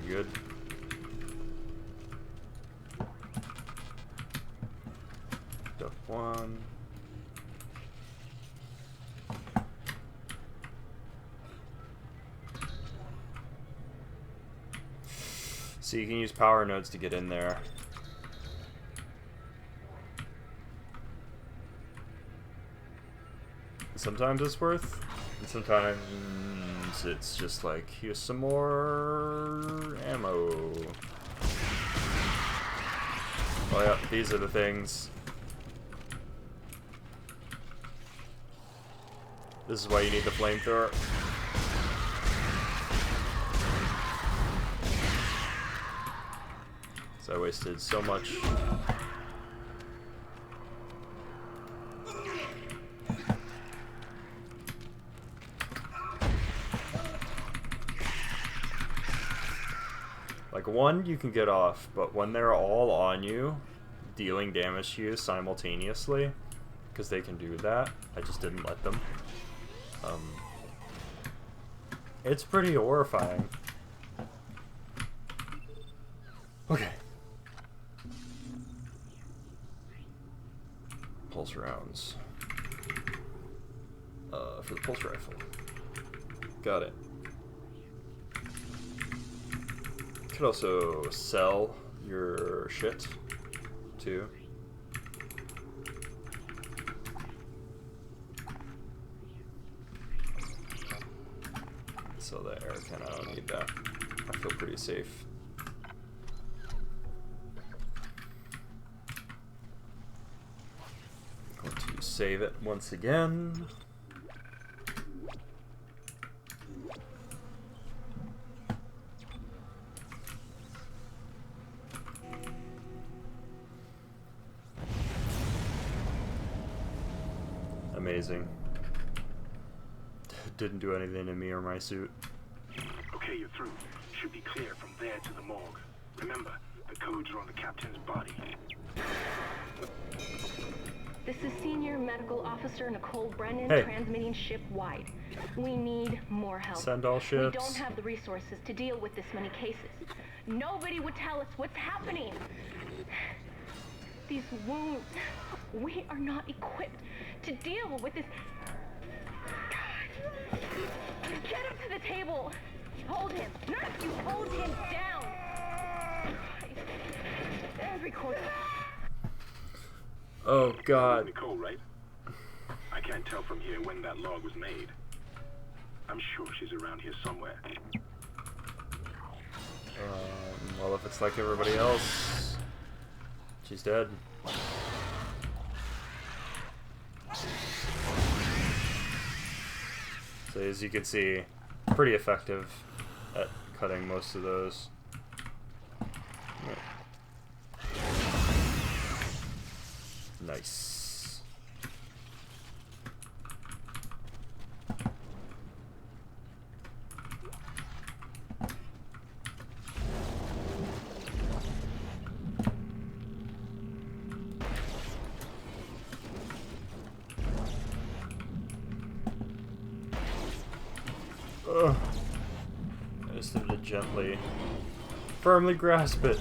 Good. Ep.1. So you can use power nodes to get in there. Sometimes it's worth, and sometimes it's just like, here's some more ammo. Oh yeah, these are the things. This is why you need the flamethrower. So I wasted so much. Like, one you can get off, but when they're all on you, dealing damage to you simultaneously, because they can do that, I just didn't let them. It's pretty horrifying. Okay. Pulse rounds. For the pulse rifle. Got it. Could also sell your shit, too. So the air can, I don't need that. I feel pretty safe. Going to save it once again. Amazing. Didn't do anything to me or my suit. Okay, you're through. Should be clear from there to the morgue. Remember, the codes are on the captain's body. This is Senior Medical Officer Nicole Brennan Hey. transmitting ship-wide. We need more help. Send all ships. We don't have the resources to deal with this many cases. Nobody would tell us what's happening. These wounds, we are not equipped to deal with this. Get him to the table. Hold him. Nurse, you hold him down. Every quarter. Oh God. Nicole, right? I can't tell from here when that log was made. I'm sure she's around here somewhere. Well, if it's like everybody else, she's dead. So as you can see, pretty effective at cutting most of those. Nice. Ugh. I just need to gently, firmly grasp it.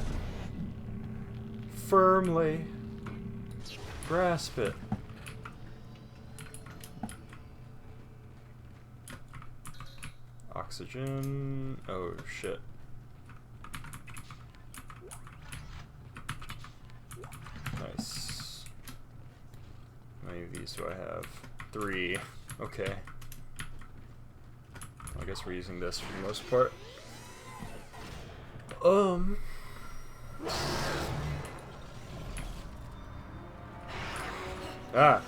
Firmly grasp it. Oxygen. Oh shit. Nice. How many of these do I have? 3. Okay. I guess we're using this for the most part. Ah.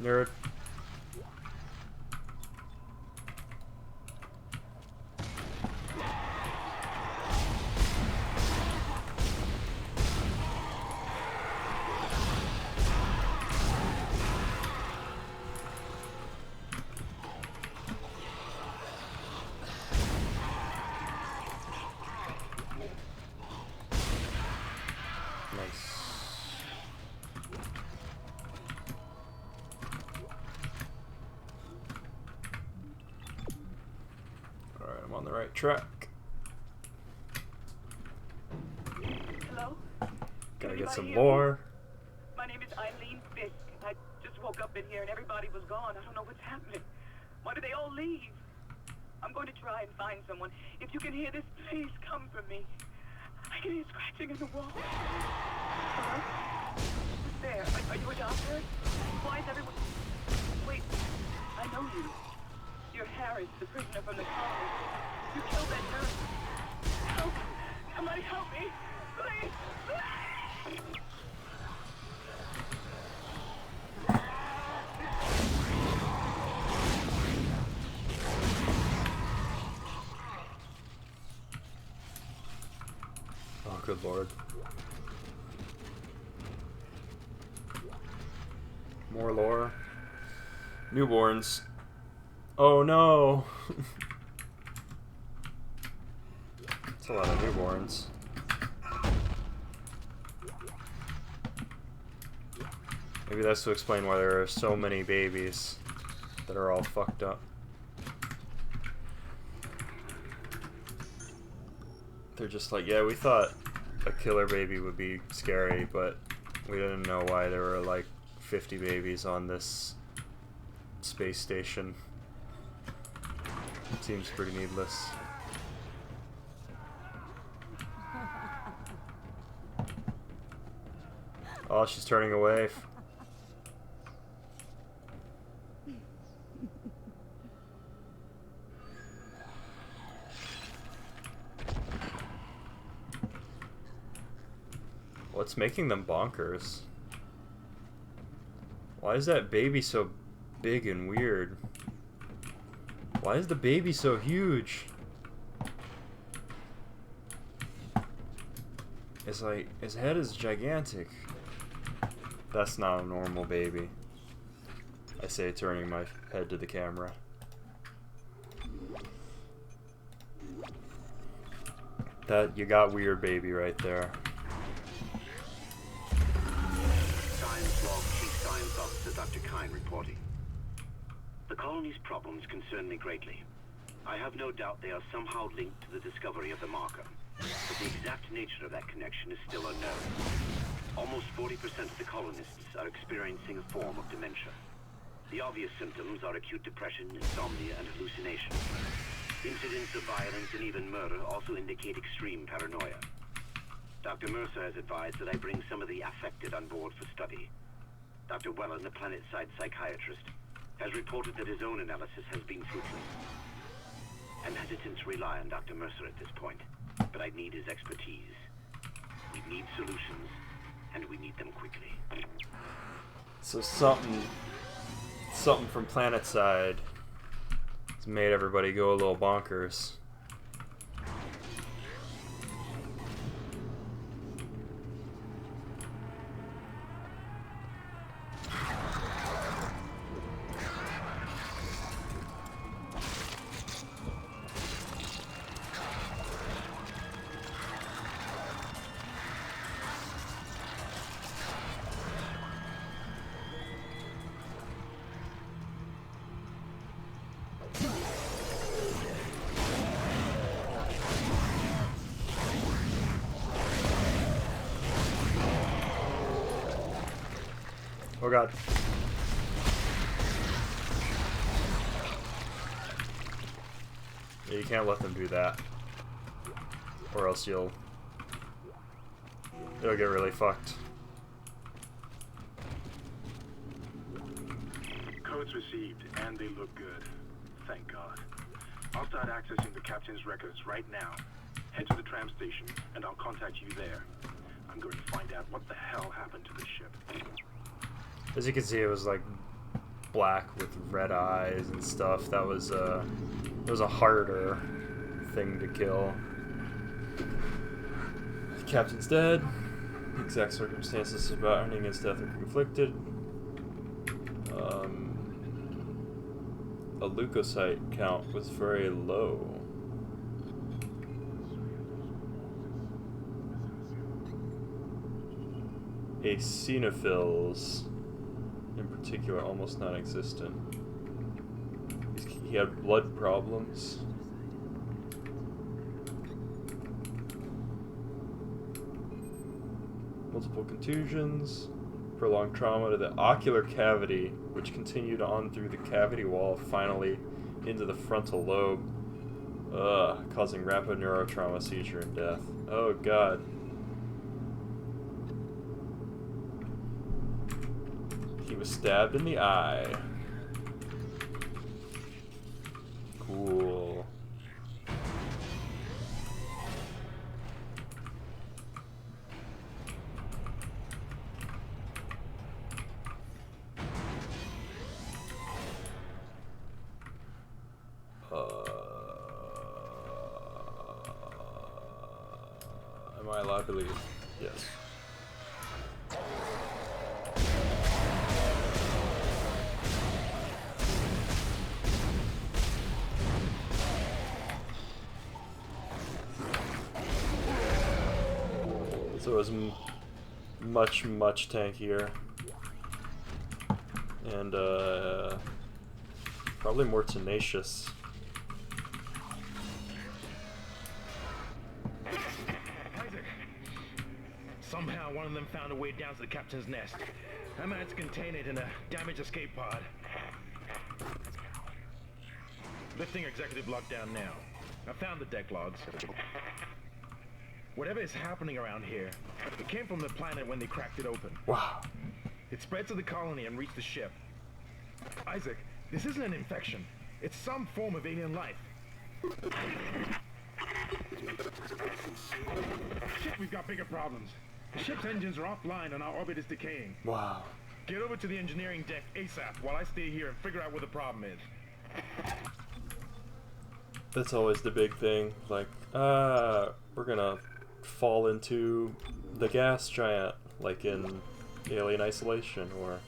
Nerd. On the right track. Hello? Gotta get some Anybody lore. My name is Eileen Fisk. I just woke up in here and everybody was gone. I don't know what's happening. Why did they all leave? I'm going to try and find someone. If you can hear this, please come for me. I can hear scratching in the wall. Hello? Who's there? Are you a doctor? Why is everyone... Wait, I know you. You're Harris, the prisoner from the colony. You killed that nurse. Help! Somebody help me! Please! Please! Oh, good lord. More lore. Newborns. Oh no! It's a lot of newborns. Maybe that's to explain why there are so many babies that are all fucked up. They're just like, yeah, we thought a killer baby would be scary, but we didn't know why there were like 50 babies on this space station. Seems pretty needless. Oh, she's turning away. What's making them bonkers? Why is that baby so big and weird? Why is the baby so huge? It's like, his head is gigantic. That's not a normal baby. I say, turning my head to the camera. That, you got weird baby right there. Science log, Chief Science Officer Dr. Kine reporting. The colony's problems concern me greatly. I have no doubt they are somehow linked to the discovery of the marker, but the exact nature of that connection is still unknown. Almost 40% of the colonists are experiencing a form of dementia. The obvious symptoms are acute depression, insomnia, and hallucination. Incidents of violence and even murder also indicate extreme paranoia. Dr. Mercer has advised that I bring some of the affected on board for study. Dr. Wellen, the planet-side psychiatrist, has reported that his own analysis has been fruitless. I'm hesitant to rely on Dr. Mercer at this point, but I need his expertise. We need solutions, and we need them quickly. So something from planet-side has made everybody go a little bonkers. Oh god. Yeah, you can't let them do that. Or else it'll get really fucked. Codes received, and they look good. Thank God. I'll start accessing the captain's records right now. Head to the tram station, and I'll contact you there. I'm going to find out what the hell happened to the ship. As you can see, it was like black with red eyes and stuff. That was it was a harder thing to kill. The captain's dead. The exact circumstances surrounding his death are conflicted. A leukocyte count was very low. Eosinophils, in particular, almost non-existent. He had blood problems. Multiple contusions. Prolonged trauma to the ocular cavity, which continued on through the cavity wall, finally into the frontal lobe, causing rapid neurotrauma, seizure, and death. Oh god. He was stabbed in the eye. Cool. Am I allowed to leave? Yes. So it was much tankier. And probably more tenacious. Isaac! Somehow one of them found a way down to the captain's nest. I managed to contain it in a damaged escape pod. Lifting executive lockdown now. I found the deck logs. Whatever is happening around here, it came from the planet when they cracked it open. Wow. It spread to the colony and reached the ship. Isaac, this isn't an infection. It's some form of alien life. Shit, we've got bigger problems. The ship's engines are offline and our orbit is decaying. Wow. Get over to the engineering deck ASAP while I stay here and figure out where the problem is. That's always the big thing. Like, we're gonna fall into the gas giant, like in alien isolation, or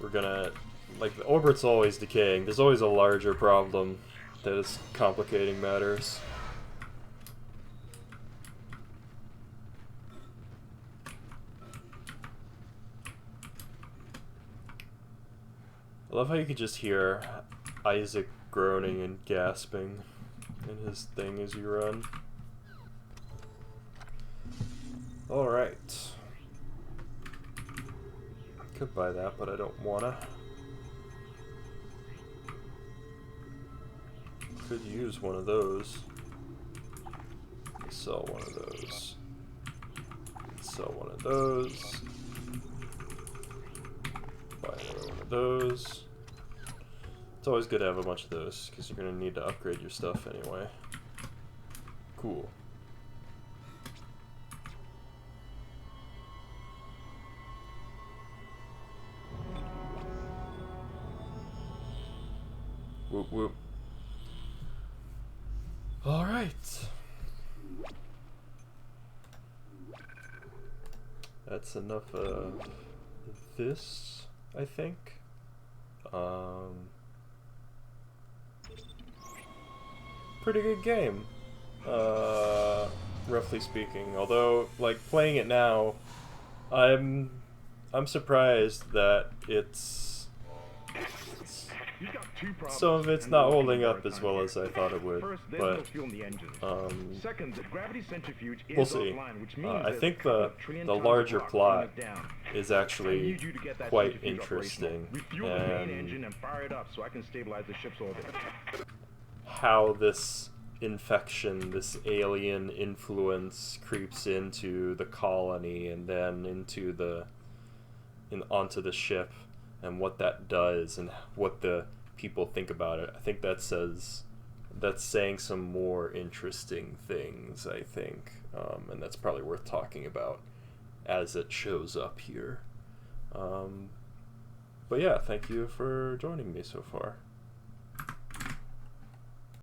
we're gonna, like, the orbit's always decaying. There's always a larger problem that is complicating matters. I love how you can just hear Isaac groaning and gasping in his thing as you run. Alright. Could buy that, but I don't wanna. Could use one of those. Sell one of those. Sell one of those. Buy another one of those. It's always good to have a bunch of those, because you're going to need to upgrade your stuff anyway. Cool. Whoop whoop. Alright. That's enough of this, I think. Pretty good game, roughly speaking. Although, like, playing it now, I'm surprised that some of it's not holding up as well as I thought it would, but we'll see. I think the larger plot is actually quite interesting, and how this infection, this alien influence, creeps into the colony and then onto the ship, and what that does and what the people think about it. I think that's saying some more interesting things, I think, and that's probably worth talking about as it shows up here. But yeah, thank you for joining me so far.